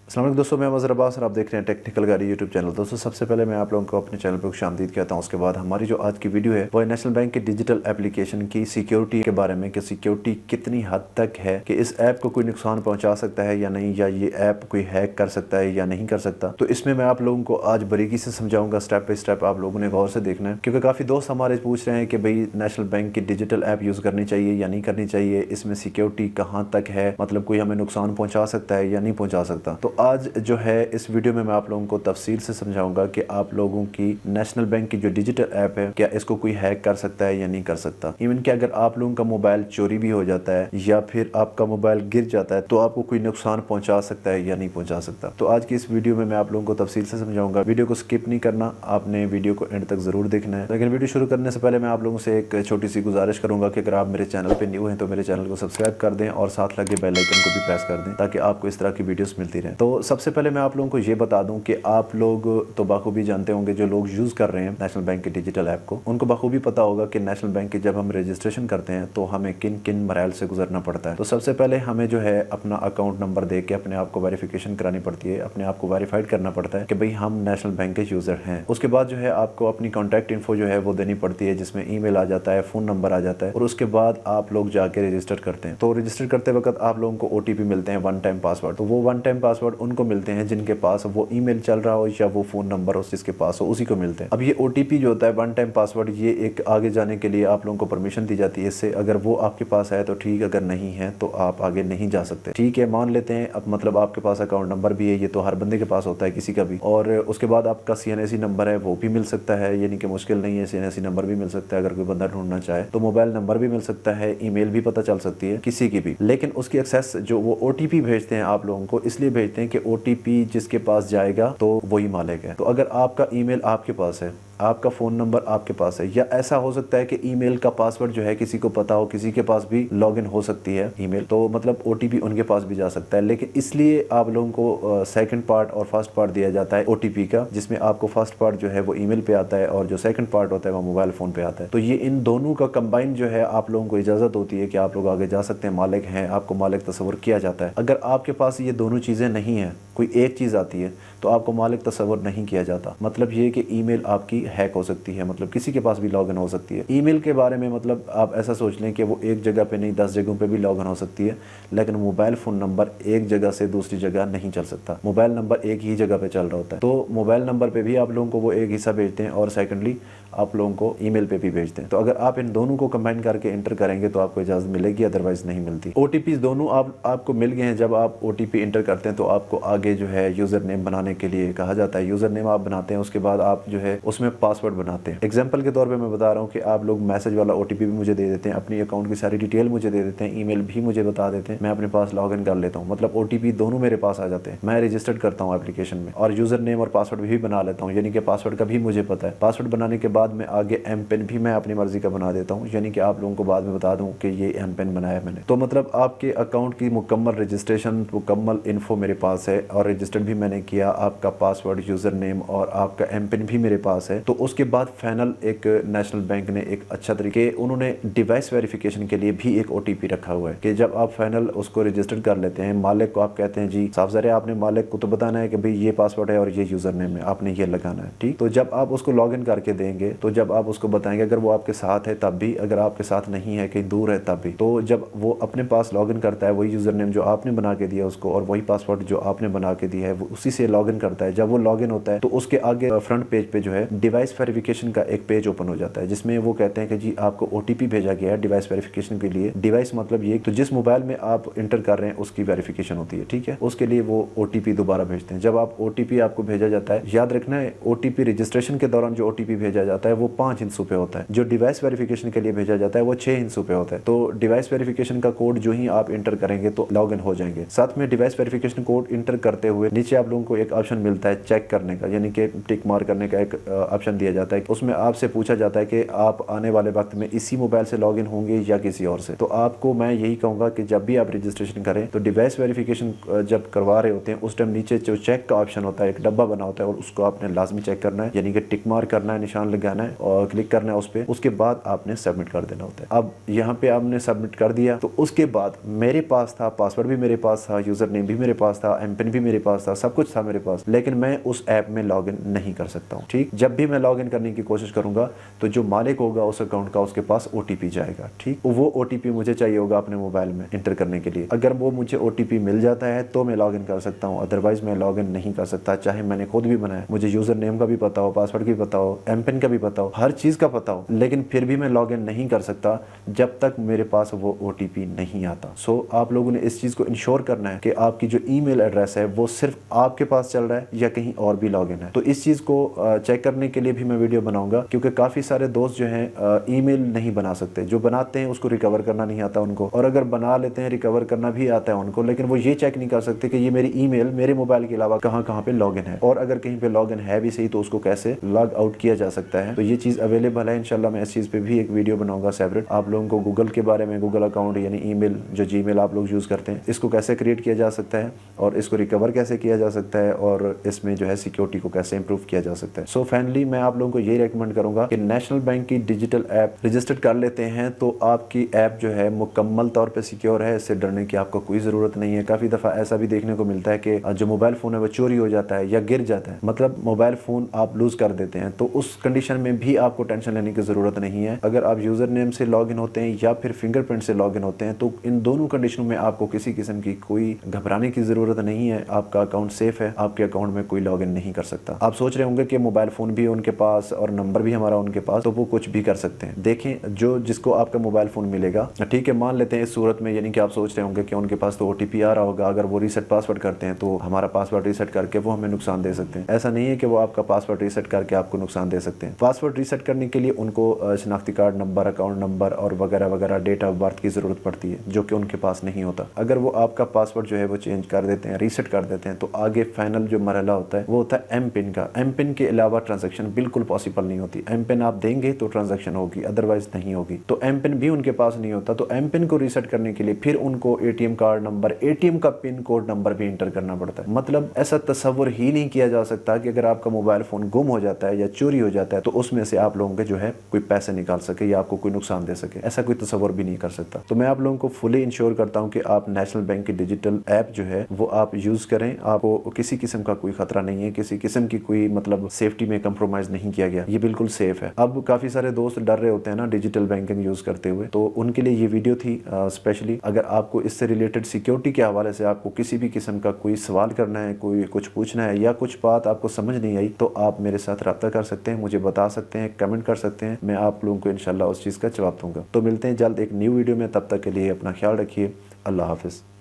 अस्सलाम वालेकुम दोस्तों, मैं मज़हर अब्बास और आप देख रहे हैं टेक्निकल गाड़ी यूट्यूब चैनल। दोस्तों सबसे पहले मैं आप लोगों को अपने चैनल पर खुशामदीद कहता हूं। उसके बाद हमारी जो आज की वीडियो है वो है नेशनल बैंक की डिजिटल एप्लीकेशन की सिक्योरिटी के बारे में कि सिक्योरिटी कितनी हद तक है, कि इस ऐप को कोई नुकसान पहुंचा सकता है या नहीं, या ये ऐप कोई हैक कर सकता है या नहीं कर सकता। तो इसमें मैं आप लोगों को आज बारीकी से समझाऊंगा, स्टेप बाई स्टेप आप लोगों ने गौर से देखना है, क्योंकि काफ़ी दोस्त हमारे पूछ रहे हैं कि भाई नेशनल बैंक की डिजिटल ऐप यूज़ करनी चाहिए या नहीं करनी चाहिए, इसमें सिक्योरिटी कहाँ तक है, मतलब कोई हमें नुकसान पहुँचा सकता है या नहीं पहुँचा सकता। तो आज जो है इस वीडियो में मैं आप लोगों को तफसील से समझाऊंगा कि आप लोगों की नेशनल बैंक की जो डिजिटल ऐप है क्या इसको कोई हैक कर सकता है या नहीं कर सकता। इवन कि अगर आप लोगों का मोबाइल चोरी भी हो जाता है या फिर आपका मोबाइल गिर जाता है तो आपको कोई नुकसान पहुंचा सकता है या नहीं पहुंचा सकता। तो आज की इस वीडियो में मैं आप लोगों को तफसील से समझाऊंगा। वीडियो को स्किप नहीं करना, आपने वीडियो को एंड तक जरूर देखना है। लेकिन वीडियो शुरू करने से पहले मैं आप लोगों से एक छोटी सी गुजारिश करूंगा कि अगर आप मेरे चैनल पर न्यू हैं तो मेरे चैनल को सब्सक्राइब कर दें और साथ लगे बेल आइकन को भी प्रेस कर दें ताकि आपको इस तरह की वीडियोस मिलती रहें। तो सबसे पहले मैं आप लोगों को ये बता दूं कि आप लोग तो बखूबी जानते होंगे, जो लोग यूज़ कर रहे हैं नेशनल बैंक की डिजिटल ऐप को, उनको बखूबी पता होगा कि नेशनल बैंक की जब हम रजिस्ट्रेशन करते हैं तो हमें किन किन मराइल से गुजरना पड़ता है। तो सबसे पहले हमें जो है अपना अकाउंट नंबर दे के अपने आप को वेरिफिकेशन करानी पड़ती है, अपने आप को वेरीफाइड करना पड़ता है कि भाई हम नेशनल बैंक के यूज़र हैं। उसके बाद जो है आपको अपनी कॉन्टैक्ट इन्फो जो है वो देनी पड़ती है, जिसमें ईमेल आ जाता है, फ़ोन नंबर आ जाता है, और उसके बाद आप लोग जाके रजिस्टर करते हैं। तो रजिस्टर करते वक्त आप लोगों को OTP मिलते हैं, वन टाइम पासवर्ड। तो वो वन टाइम पासवर्ड उनको मिलते हैं जिनके पास वो ईमेल चल रहा हो या वो फ़ोन नंबर उस जिसके पास हो उसी को मिलते हैं। अब ये OTP जो होता है वन टाइम पासवर्ड, ये एक आगे जाने के लिए आप लोगों को परमिशन दी जाती है इससे। अगर वो आपके पास है तो ठीक, अगर नहीं है तो आप आगे नहीं जा सकते। ठीक है, मान लेते हैं अब मतलब आपके पास अकाउंट नंबर भी है, ये तो हर बंदे के पास होता है किसी का भी, और उसके बाद आपका CNSE नंबर है वो भी मिल सकता है, यानी कि मुश्किल नहीं है, CNSE नंबर भी मिल सकता है अगर कोई बंदा ढूंढना चाहे तो। मोबाइल नंबर भी मिल सकता है, ईमेल भी पता चल सकती है किसी की भी। लेकिन उसकी एक्सेस जो वो OTP भेजते हैं आप लोगों को, इसलिए भेजते हैं कि OTP जिसके पास जाएगा तो वही मालिक है। तो अगर आपका ईमेल आपके पास है, आपका फ़ोन नंबर आपके पास है, या ऐसा हो सकता है कि ईमेल का पासवर्ड जो है किसी को पता हो, किसी के पास भी लॉगिन हो सकती है ईमेल, तो मतलब OTP उनके पास भी जा सकता है। लेकिन इसलिए आप लोगों को सेकंड पार्ट और फर्स्ट पार्ट दिया जाता है OTP का, जिसमें आपको फर्स्ट पार्ट जो है वो ईमेल पे आता है और जो सेकंड पार्ट होता है वो मोबाइल फ़ोन पे आता है। तो ये इन दोनों का कंबाइन जो है आप लोगों को इजाज़त होती है कि आप लोग आगे जा सकते हैं, मालिक हैं, आपको मालिक तस्वर किया जाता है। अगर आपके पास ये दोनों चीज़ें नहीं हैं, कोई एक चीज़ आती है तो आपको मालिक तस्वर नहीं किया जाता। मतलब ये कि ईमेल आपकी हैक हो सकती है, मतलब किसी के पास भी लॉगिन हो सकती है। ईमेल के बारे में मतलब आप ऐसा सोच लें कि वो एक जगह पे नहीं 10 जगहों पे भी लॉगिन हो सकती है, लेकिन मोबाइल फ़ोन नंबर एक जगह से दूसरी जगह नहीं चल सकता। मोबाइल नंबर एक ही जगह पे चल रहा होता है, तो मोबाइल नंबर पे भी आप लोगों को वो एक हिस्सा भेजते हैं और सेकेंडली आप लोगों को ईमेल पे भी भेजते हैं। तो अगर आप इन दोनों को कंबाइन करके इंटर करेंगे तो आपको इजाज़त मिलेगी, अदरवाइज नहीं मिलती। OTP दोनों आपको मिल गए हैं। जब आप OTP इंटर करते हैं तो आपको आगे जो है यूज़र नेम बनाने के लिए कहा जाता है। यूज़र नेम आप बनाते हैं, उसके बाद आप जो है उसमें पासवर्ड बनाते हैं। एग्जाम्पल के तौर पर मैं बता रहा हूँ कि आप लोग मैसेज वाला OTP भी मुझे दे देते हैं, अपनी अकाउंट की सारी डिटेल मुझे दे देते हैं, ईमेल भी मुझे बता देते हैं, मैं अपने पास लॉगिन कर लेता हूँ, मतलब OTP दोनों मेरे पास आ जाते हैं। मैं रजिस्टर्ड करता हूँ एप्लीकेशन में और यूज़र नेम और पासवर्ड भी बना लेता हूँ, यानी कि पासवर्ड का भी मुझे पता है। पासवर्ड बनाने के बाद मैं आगे MPIN भी मैं अपनी मर्जी का बना देता हूँ, यानी कि आप लोगों को बाद में बता दूँ कि ये MPIN बनाया मैंने। तो मतलब आपके अकाउंट की मुकम्मल रजिस्ट्रेशन, मुकम्मल इन्फो मेरे पास है और रजिस्टर्ड भी मैंने किया, आपका पासवर्ड, यूज़र नेम और आपका MPIN भी मेरे पास है। तो उसके बाद फाइनल एक नेशनल बैंक ने एक अच्छा तरीके, उन्होंने डिवाइस वेरिफिकेशन के लिए भी एक OTP रखा हुआ है कि जब आप फाइनल उसको रजिस्टर कर लेते हैं, मालिक को आप कहते हैं जी साफ ज़ाहिर आपने मालिक को तो बताना है कि भाई ये पासवर्ड है और ये यूज़र नेम है, आपने ये लगाना है, ठीक। तो जब आप उसको लॉगिन करके देंगे, तो जब आप उसको बताएंगे, अगर वो आपके साथ है तब भी, अगर आपके साथ नहीं है, कहीं दूर है तब भी, तो जब वो अपने पास लॉगिन करता है वही यूज़र नेम जो आपने बना के दिया उसको और वही पासवर्ड जो आपने बना के दिया है वो उसी से लॉगिन करता है। जब वो लॉगिन होता है तो उसके आगे फ्रंट पेज पे जो है डिवाइस वेरिफिकेशन का एक पेज ओपन हो जाता है, जिसमें वो कहते हैं कि जी आपको OTP भेजा गया है डिवाइस वेरिफिकेशन के लिए। डिवाइस मतलब ये तो जिस मोबाइल में आप इंटर कर रहे हैं उसकी वेरिफिकेशन होती है, ठीक है। उसके लिए वो OTP दोबारा भेजते हैं। जब आप OTP आपको भेजा जाता है, याद रखना है OTP रजिस्ट्रेशन के दौरान जो OTP भेजा जाता है वो 5 हिस्सों पे होता है, जो डिवाइस वेरिफिकेशन के लिए भेजा जाता है वो 6 हिस्सों पे होता है। तो डिवाइस वेरिफिकेशन का कोड जो ही आप इंटर करेंगे तो लॉगिन हो जाएंगे। साथ में डिवाइस वेरिफिकेशन कोड इंटर करते हुए नीचे आप लोगों को एक ऑप्शन मिलता है चेक करने का, यानी कि टिक मार्क करने का एक ऑप्शन दिया जाता है। उसमें आपसे पूछा जाता है कि आप आने वाले वक्त में इसी मोबाइल से लॉगिन होंगे या किसी और से। तो आपको मैं यही कहूँगा कि जब भी आप रजिस्ट्रेशन करें तो डिवाइस वेरिफिकेशन जब करवा रहे होते हैं उस टाइम नीचे जो चेक का ऑप्शन होता है, एक डब्बा बना होता है और उसको आपने लाजमी चेक करना है, यानी कि टिक मार्क करना है, निशान लगाना है और क्लिक करना है उस पर, उसके बाद आपने सबमिट कर देना होता है। अब यहाँ पे आपने सबमिट कर दिया तो उसके बाद मेरे पास था पासवर्ड भी मेरे पास था, यूजर नेम भी मेरे पास था, एमपिन भी मेरे पास था, सब कुछ था मेरे पास, लेकिन मैं उस ऐप में लॉगिन नहीं कर सकता हूँ। ठीक, जब भी मैं लॉगिन करने की कोशिश करूंगा तो जो मालिक होगा उस अकाउंट का उसके पास ओटीपी जाएगा। ठीक, वो ओटीपी मुझे चाहिए होगा अपने मोबाइल में इंटर करने के लिए। अगर वो मुझे ओटीपी मिल जाता है तो मैं लॉगिन कर सकता हूँ, अदरवाइज मैं लॉगिन नहीं कर सकता। चाहे मैंने खुद भी बनाया, मुझे यूजर नेम का भी पता हो, पासवर्ड का भी पता हो, एमपिन का भी पता हो, हर चीज का पता हो, लेकिन फिर भी मैं लॉगिन नहीं कर सकता जब तक मेरे पास वो ओटीपी नहीं आता। सो आप लोगों ने इस चीज को इंश्योर करना है कि आपकी जो ईमेल एड्रेस है वो सिर्फ आपके पास चल रहा है या कहीं और भी लॉगिन है। तो इस चीज को चेक करने के लिए भी मैं वीडियो बनाऊंगा, क्योंकि काफी सारे दोस्त जो हैं ईमेल नहीं बना सकते, जो बनाते हैं उसको रिकवर करना नहीं आता उनको, और अगर बना लेते हैं रिकवर करना भी आता है उनको, लेकिन वो ये चेक नहीं कर सकते कि ये मेरी ईमेल मेरे मोबाइल के अलावा कहाँ कहाँ पे लॉगिन है, और अगर कहीं पे लॉगिन है भी सही तो उसको कैसे लॉग आउट किया जा सकता है। तो ये चीज अवेलेबल है, इंशाल्लाह मैं इस चीज पे भी एक वीडियो बनाऊंगा सेपरेट। आप लोगों को गूगल के बारे में, गूगल अकाउंट यानी ईमेल जो जीमेल आप लोग यूज करते हैं, इसको कैसे क्रिएट किया जा सकता है और इसको रिकवर कैसे किया जा सकता है, और इसमें जो है सिक्योरिटी को कैसे इंप्रूव किया जा सकता है। सो फाइनली मैं आप लोगों को ये रेकमेंड करूंगा कि नेशनल बैंक की डिजिटल ऐप रजिस्टर कर लेते हैं तो आपकी ऐप जो है मुकम्मल तौर पे सिक्योर है, इससे डरने की आपको कोई जरूरत नहीं है। काफी दफा ऐसा भी देखने को मिलता है कि जो मोबाइल फोन है वो चोरी हो जाता है या गिर जाता है, मतलब मोबाइल फोन आप लूज कर देते हैं, तो उस कंडीशन में भी आपको टेंशन लेने की जरूरत नहीं है। अगर आप यूजर नेम से लॉगिन होते हैं या फिर फिंगरप्रिंट से लॉगिन होते हैं तो इन दोनों कंडीशनों में आपको किसी किस्म की कोई घबराने की जरूरत नहीं है। आपका अकाउंट सेफ है, आपके अकाउंट में कोई लॉगिन नहीं कर सकता। आप सोच रहे होंगे कि मोबाइल फोन भी है उनके पास और नंबर भी हमारा उनके पास, तो वो कुछ भी कर सकते हैं। देखें, जो जिसको आपका मोबाइल फोन मिलेगा, ठीक है, मान लेते हैं इस सूरत में, यानी कि आप सोच रहे होंगे कि उनके पास तो ओटीपी आ रहा होगा, अगर वो रीसेट पासवर्ड करते हैं तो हमारा पासवर्ड रीसेट करके वो हमें नुकसान दे सकते हैं। ऐसा नहीं है कि वो आपका पासवर्ड रीसेट करके आपको नुकसान दे सकते हैं। पासवर्ड रीसेट करने के लिए उनको शनाख्ती कार्ड नंबर, अकाउंट नंबर और वगैरह वगैरह, डेट ऑफ बर्थ की जरूरत पड़ती है, जो कि उनके पास नहीं होता। अगर वो आपका पासवर्ड जो है वो चेंज कर देते हैं, रीसेट कर देते हैं, तो आगे फाइनल जो मरहला होता है वो होता है एम पिन का। एम पिन के अलावा ट्रांजैक्शन बिल्कुल पॉसिबल नहीं होती। एम पिन आप देंगे तो ट्रांजैक्शन होगी, अदरवाइज नहीं होगी। तो एम पिन भी उनके पास नहीं होता, तो एम पिन को रीसेट करने के लिए फिर उनको एटीएम कार्ड नंबर, एटीएम का पिन कोड नंबर भी इंटर करना पड़ता है। मतलब ऐसा तस्वर ही नहीं किया जा सकता कि अगर आपका मोबाइल फोन गुम हो जाता है या चोरी हो जाता है तो उसमें से आप लोगों के जो है कोई पैसे निकाल सके या आपको कोई नुकसान दे सके, ऐसा कोई तस्वर भी नहीं कर सकता। तो मैं आप लोगों को फुली इंश्योर करता हूं कि आप नेशनल बैंक की डिजिटल ऐप जो है वो आप यूज करें। आपको किसी किस्म का कोई खतरा नहीं है, किसी किस्म की कोई मतलब सेफ्टी में कंप्रोमाइज नहीं किया गया, ये बिल्कुल सेफ है। अब काफी सारे दोस्त डर रहे होते हैं ना डिजिटल बैंकिंग यूज करते हुए, तो उनके लिए ये वीडियो थी स्पेशली। अगर आपको इससे रिलेटेड सिक्योरिटी के हवाले से आपको किसी भी किस्म का कोई सवाल करना है, कोई कुछ पूछना है या कुछ बात आपको समझ नहीं आई, तो आप मेरे साथ रब्ता कर सकते हैं, मुझे बता सकते हैं, कमेंट कर सकते हैं, मैं आप लोगों को इंशाल्लाह उस चीज़ का जवाब दूंगा। तो मिलते हैं जल्द एक न्यू वीडियो में, तब तक के लिए अपना ख्याल रखिए। अल्लाह हाफिज़।